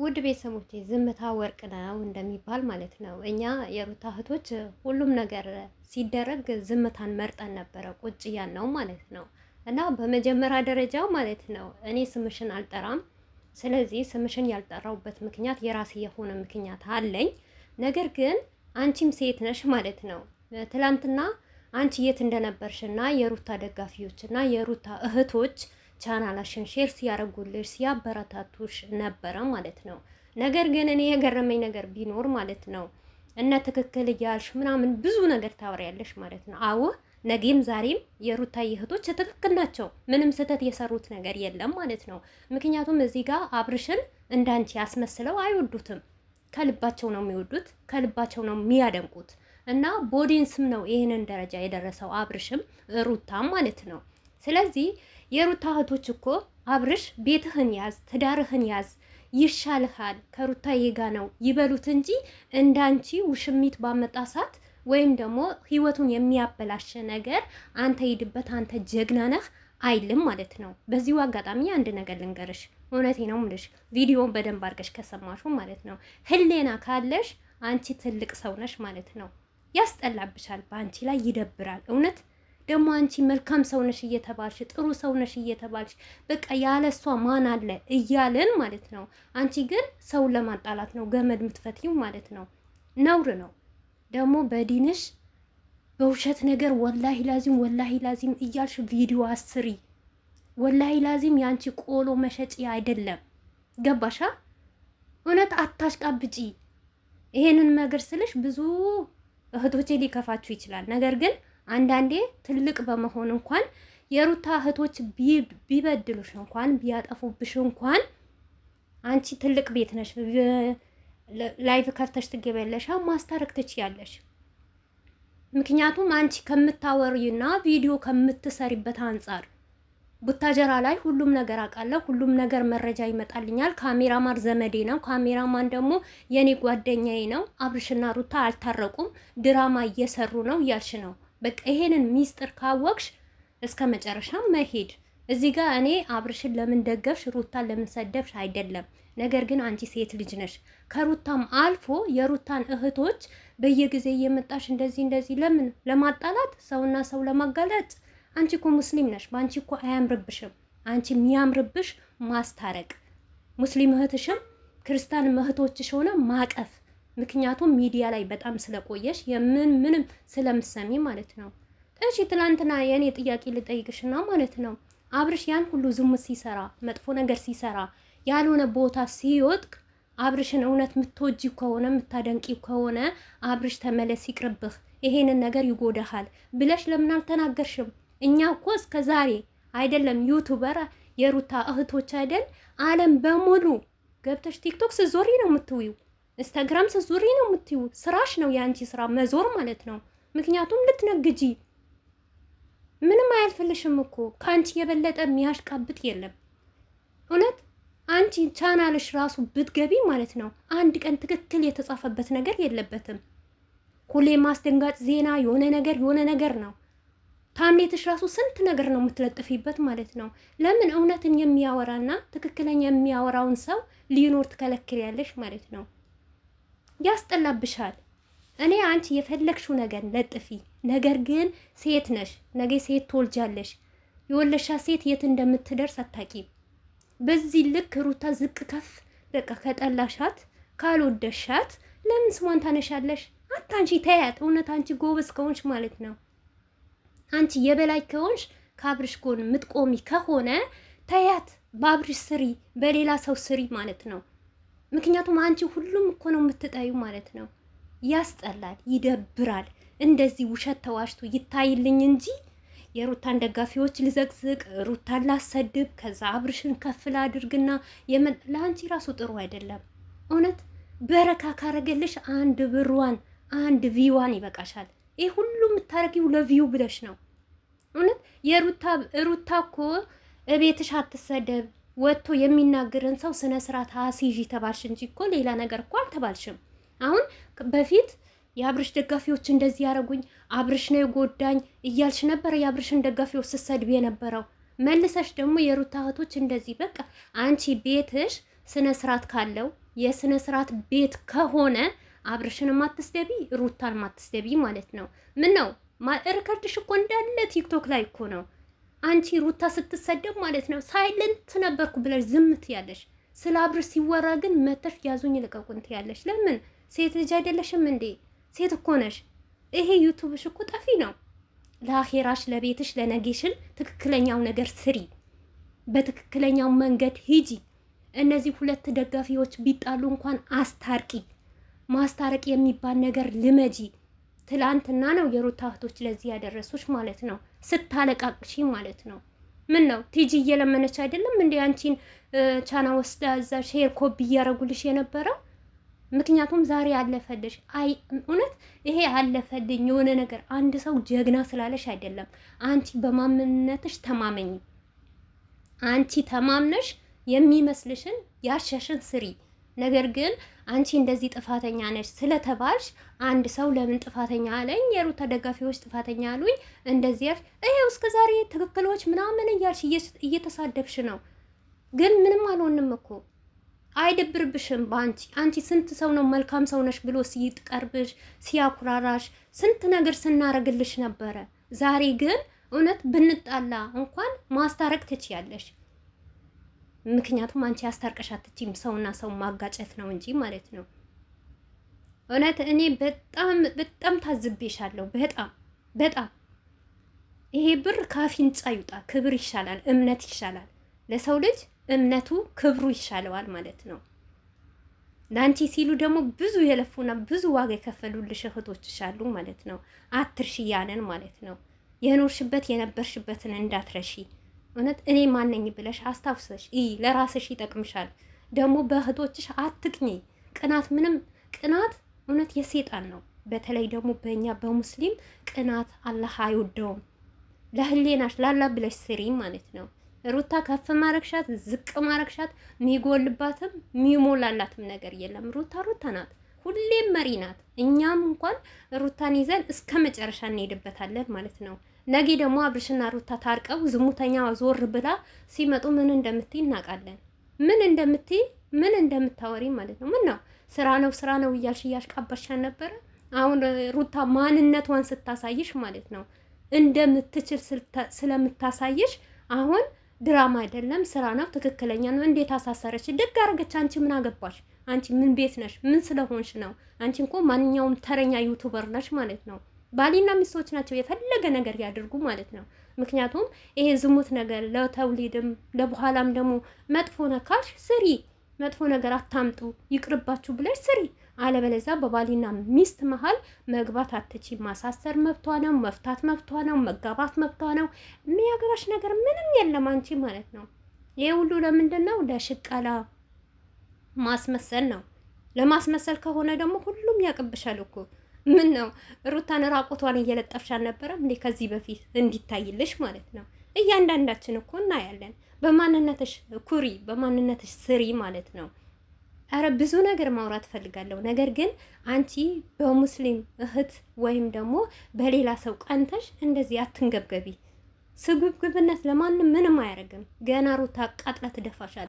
ውድ ቤተሰቦቼ ዝምታ ወርቅ ነው እንደሚባል ማለት ነው። እኛ የሩታ እህቶች ሁሉም ነገር ሲደረግ ዝምታን መርጠን ነበረ ቁጭ ያልነው ማለት ነው። እና በመጀመሪያ ደረጃው ማለት ነው እኔ ስምሽን አልጠራም። ስለዚህ ስምሽን ያልጠራውበት ምክንያት የራሴ የሆነ ምክንያት አለኝ። ነገር ግን አንቺም ሴት ነሽ ማለት ነው። ትላንትና አንቺ የት እንደነበርሽና የሩታ ደጋፊዎችና የሩታ እህቶች ቻናላሽን ሼር ሲያደርጉልሽ ሲያበረታቱሽ ነበረ ማለት ነው። ነገር ግን እኔ የገረመኝ ነገር ቢኖር ማለት ነው እነ ትክክል እያልሽ ምናምን ብዙ ነገር ታወሪያለሽ ማለት ነው። አዎ ነገም ዛሬም የሩታ እህቶች ትክክል ናቸው። ምንም ስህተት የሰሩት ነገር የለም ማለት ነው። ምክንያቱም እዚህ ጋር አብርሽን እንዳንቺ ያስመስለው አይወዱትም። ከልባቸው ነው የሚወዱት፣ ከልባቸው ነው የሚያደንቁት። እና ቦዲንስም ነው ይህንን ደረጃ የደረሰው አብርሽም ሩታም ማለት ነው። ስለዚህ የሩታ እህቶች እኮ አብርሽ ቤትህን ያዝ፣ ትዳርህን ያዝ ይሻልሃል ከሩታዬ ጋ ነው ይበሉት እንጂ እንዳንቺ ውሽሚት ባመጣ ሰዓት ወይም ደግሞ ህይወቱን የሚያበላሽ ነገር አንተ ሂድበት አንተ ጀግና ነህ አይልም ማለት ነው። በዚሁ አጋጣሚ አንድ ነገር ልንገርሽ፣ እውነቴ ነው የምልሽ፣ ቪዲዮውን በደንብ አድርገሽ ከሰማሹ ማለት ነው ህሌና ካለሽ አንቺ ትልቅ ሰው ነሽ ማለት ነው። ያስጠላብሻል፣ በአንቺ ላይ ይደብራል እውነት ደግሞ አንቺ መልካም ሰውነሽ እየተባልሽ ጥሩ ሰውነሽ እየተባልሽ በቃ ያለሷ ማን አለ እያልን ማለት ነው። አንቺ ግን ሰውን ለማጣላት ነው ገመድ የምትፈትይው ማለት ነው። ነውር ነው ደግሞ በዲንሽ በውሸት ነገር ወላሂ ላዚም እያልሽ ቪዲዮ አስሪ። ወላሂ ላዚም የአንቺ ቆሎ መሸጪ አይደለም። ገባሻ? እውነት አታሽቃብጪ። ይሄንን ነገር ስልሽ ብዙ እህቶቼ ሊከፋችሁ ይችላል። ነገር ግን አንዳንዴ ትልቅ በመሆን እንኳን የሩታ እህቶች ቢበድሉሽ እንኳን ቢያጠፉብሽ እንኳን አንቺ ትልቅ ቤት ነሽ፣ ላይቭ ከፍተሽ ትገበለሽ ማስታረቅ ትችያለሽ። ምክንያቱም አንቺ ከምታወሪና ቪዲዮ ከምትሰሪበት አንጻር ቡታጀራ ላይ ሁሉም ነገር አውቃለሁ፣ ሁሉም ነገር መረጃ ይመጣልኛል። ካሜራማን ዘመዴ ነው፣ ካሜራማን ደግሞ የኔ ጓደኛዬ ነው። አብርሽና ሩታ አልታረቁም፣ ድራማ እየሰሩ ነው እያልሽ ነው። በቃ ይሄንን ሚስጥር ካወቅሽ እስከ መጨረሻ መሄድ። እዚህ ጋር እኔ አብርሽን ለምን ደገፍሽ ሩታን ለምን ሰደብሽ አይደለም። ነገር ግን አንቺ ሴት ልጅ ነሽ። ከሩታም አልፎ የሩታን እህቶች በየጊዜ እየመጣሽ እንደዚህ ለምን ለማጣላት ሰውና ሰው ለማጋለጥ? አንቺ እኮ ሙስሊም ነሽ። በአንቺ እኮ አያምርብሽም። አንቺ የሚያምርብሽ ማስታረቅ፣ ሙስሊም እህትሽም ክርስቲያን እህቶችሽ ሆነ ማቀፍ። ምክንያቱም ሚዲያ ላይ በጣም ስለቆየሽ ምንም ስለምሰሚ ማለት ነው። እሺ ትላንትና የኔ ጥያቄ ልጠይቅሽና ማለት ነው አብርሽ ያን ሁሉ ዝሙት ሲሰራ መጥፎ ነገር ሲሰራ ያልሆነ ቦታ ሲወጥቅ አብርሽን እውነት የምትወጂ ከሆነ የምታደንቂ ከሆነ አብርሽ ተመለስ፣ ይቅርብህ፣ ይሄንን ነገር ይጎዳሃል ብለሽ ለምን አልተናገርሽም? እኛ እኮ እስከ ዛሬ አይደለም ዩቱበር የሩታ እህቶች አይደል ዓለም በሙሉ ገብተሽ ቲክቶክ ስዞሪ ነው የምትውዩ፣ ኢንስታግራም ስዞሪ ነው የምትዩ። ስራሽ ነው የአንቺ ስራ መዞር ማለት ነው። ምክንያቱም ልትነግጂ ምንም አያልፍልሽም እኮ ከአንቺ የበለጠ የሚያሽቃብጥ የለም። እውነት አንቺ ቻናልሽ ራሱ ብትገቢ ማለት ነው አንድ ቀን ትክክል የተጻፈበት ነገር የለበትም። ሁሌ ማስደንጋጭ ዜና የሆነ ነገር ነው። ታምሌትሽ ራሱ ስንት ነገር ነው የምትለጥፊበት ማለት ነው። ለምን እውነትን የሚያወራና ትክክለኛ የሚያወራውን ሰው ሊኖር ትከለክያለሽ ማለት ነው። ያስጠላብሻል። እኔ አንቺ የፈለግሽው ነገር ለጥፊ፣ ነገር ግን ሴት ነሽ፣ ነገ ሴት ትወልጃለሽ። የወለሻ ሴት የት እንደምትደርስ አታቂም። በዚህ ልክ ሩታ ዝቅ ከፍ በቃ ከጠላሻት ካልወደሻት ለምን ስሟን ታነሻለሽ? አታንቺ ተያት። እውነት አንቺ ጎበዝ ከሆንሽ ማለት ነው አንቺ የበላይ ከሆንሽ ከአብርሽ ጎን ምትቆሚ ከሆነ ተያት። በአብርሽ ስሪ፣ በሌላ ሰው ስሪ ማለት ነው። ምክንያቱም አንቺ ሁሉም እኮ ነው የምትጠዩ ማለት ነው። ያስጠላል፣ ይደብራል። እንደዚህ ውሸት ተዋሽቶ ይታይልኝ እንጂ የሩታን ደጋፊዎች ልዘግዝቅ፣ ሩታን ላሰድብ፣ ከዛ አብርሽን ከፍላ አድርግና ለአንቺ ራሱ ጥሩ አይደለም። እውነት በረካ ካረገልሽ አንድ ብሯን አንድ ቪዋን ይበቃሻል። ይህ ሁሉ የምታረጊው ለቪው ብለሽ ነው። እውነት ሩታ እኮ እቤትሽ አትሰደብ፣ ወጥቶ የሚናገርን ሰው ስነ ስርዓት አስይዥ ተባልሽ እንጂ እኮ ሌላ ነገር እኮ አልተባልሽም። አሁን በፊት የአብርሽ ደጋፊዎች እንደዚህ ያረጉኝ፣ አብርሽ ነው የጎዳኝ እያልሽ ነበር የአብርሽን ደጋፊዎች ስትሰድቢ የነበረው። መልሰሽ ደግሞ የሩታ እህቶች እንደዚህ በቃ አንቺ ቤትሽ ስነ ስርዓት ካለው የስነ ስርዓት ቤት ከሆነ አብርሽን ማትስደቢ ሩታን ማትስደቢ ማለት ነው። ምን ነው ሪከርድሽ እኮ እንዳለ ቲክቶክ ላይ እኮ ነው። አንቺ ሩታ ስትሰደብ ማለት ነው ሳይለንት ነበርኩ ብለሽ ዝምት ያለሽ፣ ስለ አብርሽ ሲወራ ግን መተሽ ያዙኝ ልቀቁንት ያለሽ። ለምን ሴት ልጅ አይደለሽም እንዴ? ሴት እኮ ነሽ። ይሄ ዩቱብሽ እኮ ጠፊ ነው። ለአኼራሽ፣ ለቤትሽ፣ ለነጌሽን ትክክለኛው ነገር ስሪ፣ በትክክለኛው መንገድ ሂጂ። እነዚህ ሁለት ደጋፊዎች ቢጣሉ እንኳን አስታርቂ። ማስታረቅ የሚባል ነገር ልመጂ። ትላንትና ነው የሩታ እህቶች ለዚህ ያደረሱሽ ማለት ነው፣ ስታለቃቅሺ ማለት ነው። ምን ነው ቲጂ እየለመነች አይደለም እንዴ አንቺን ቻና ወስዳ እዛ ሼር ኮፒ እያረጉልሽ የነበረው? ምክንያቱም ዛሬ አለፈልሽ። አይ እውነት ይሄ አለፈልኝ የሆነ ነገር አንድ ሰው ጀግና ስላለሽ አይደለም። አንቺ በማንነትሽ ተማመኝ። አንቺ ተማምነሽ የሚመስልሽን ያሸሽን ስሪ። ነገር ግን አንቺ እንደዚህ ጥፋተኛ ነሽ ስለተባልሽ አንድ ሰው ለምን ጥፋተኛ አለኝ፣ የሩታ ደጋፊዎች ጥፋተኛ አሉኝ፣ እንደዚህ ያልሽ ይሄው እስከዛሬ ትክክሎች ምናምን እያልሽ እየተሳደብሽ ነው። ግን ምንም አልሆንም እኮ አይደብርብሽም? አንቺ ስንት ሰው ነው መልካም ሰው ነሽ ብሎ ሲቀርብሽ ሲያኩራራሽ ስንት ነገር ስናረግልሽ ነበረ። ዛሬ ግን እውነት ብንጣላ እንኳን ማስታረቅ ትችያለሽ። ምክንያቱም አንቺ አስታርቀሽ አትችይም። ሰውና ሰው ማጋጨት ነው እንጂ ማለት ነው። እውነት እኔ በጣም ታዝቤሻለሁ። በጣም ይሄ ብር ካፊንጫ ይውጣ። ክብር ይሻላል፣ እምነት ይሻላል። ለሰው ልጅ እምነቱ ክብሩ ይሻለዋል ማለት ነው። ለአንቺ ሲሉ ደግሞ ብዙ የለፉና ብዙ ዋጋ የከፈሉልሽ እህቶችሽ አሉ ማለት ነው። አትርሺ ያለን ማለት ነው። የኖርሽበት የነበርሽበትን እንዳትረሺ። እውነት እኔ ማነኝ ብለሽ አስታውሰሽ ለራስሽ ይጠቅምሻል። ደግሞ በእህቶችሽ አትቅኚ። ቅናት እውነት የሴጣን ነው። በተለይ ደግሞ በእኛ በሙስሊም ቅናት አላህ አይወደውም። ለህሌናሽ ላላ ብለሽ ስሪ ማለት ነው። ሩታ ከፍ ማረግሻት ዝቅ ማረግሻት ሚጎልባትም ሚሞላላትም ነገር የለም። ሩታ ናት፣ ሁሌም መሪ ናት። እኛም እንኳን ሩታን ይዘን እስከ መጨረሻ እንሄድበታለን ማለት ነው። ነገ ደግሞ አብርሽና ሩታ ታርቀው ዝሙተኛ ዞር ብላ ሲመጡ ምን እንደምትይ እናውቃለን። ምን እንደምታወሪ ማለት ነው። ምን ነው ስራ ነው እያልሽ ቀበሻን ነበረ። አሁን ሩታ ማንነቷን ስታሳይሽ ማለት ነው እንደምትችል ስለምታሳይሽ አሁን ድራማ አይደለም ስራ ነው፣ ትክክለኛ ነው። እንዴት አሳሰረች? ደግ አረገች። አንቺ ምን አገባሽ? አንቺ ምን ቤት ነሽ? ምን ስለሆንሽ ነው? አንቺ እንኳ ማንኛውም ተረኛ ዩቱበር ነሽ ማለት ነው። ባሊና ሚስቶች ናቸው፣ የፈለገ ነገር ያድርጉ ማለት ነው። ምክንያቱም ይሄ ዝሙት ነገር ለተውሊድም ለበኋላም ደግሞ መጥፎ ነካሽ ስሪ፣ መጥፎ ነገር አታምጡ፣ ይቅርባችሁ ብለሽ ስሪ። አለበለዚያ በባሊና ሚስት መሀል መግባት አትቺ። ማሳሰር መብቷ ነው፣ መፍታት መብቷ ነው፣ መጋባት መብቷ ነው። የሚያገባሽ ነገር ምንም የለም አንቺ ማለት ነው። ይሄ ሁሉ ለምንድን ነው? ለሽቀላ ማስመሰል ነው። ለማስመሰል ከሆነ ደግሞ ሁሉም ያቅብሻል እኮ። ምን ነው ሩታን ራቁቷን እየለጠፍሻል ነበረ እንዴ ከዚህ በፊት እንዲታይልሽ ማለት ነው። እያንዳንዳችን እኮ እናያለን። በማንነትሽ ኩሪ፣ በማንነትሽ ስሪ ማለት ነው። አረ ብዙ ነገር ማውራት ፈልጋለሁ። ነገር ግን አንቺ በሙስሊም እህት ወይም ደግሞ በሌላ ሰው ቀንተሽ እንደዚህ አትንገብገቢ። ስግብግብነት ለማንም ምንም አያደርግም። ገና ሩታ አቃጥላ ትደፋሻለች።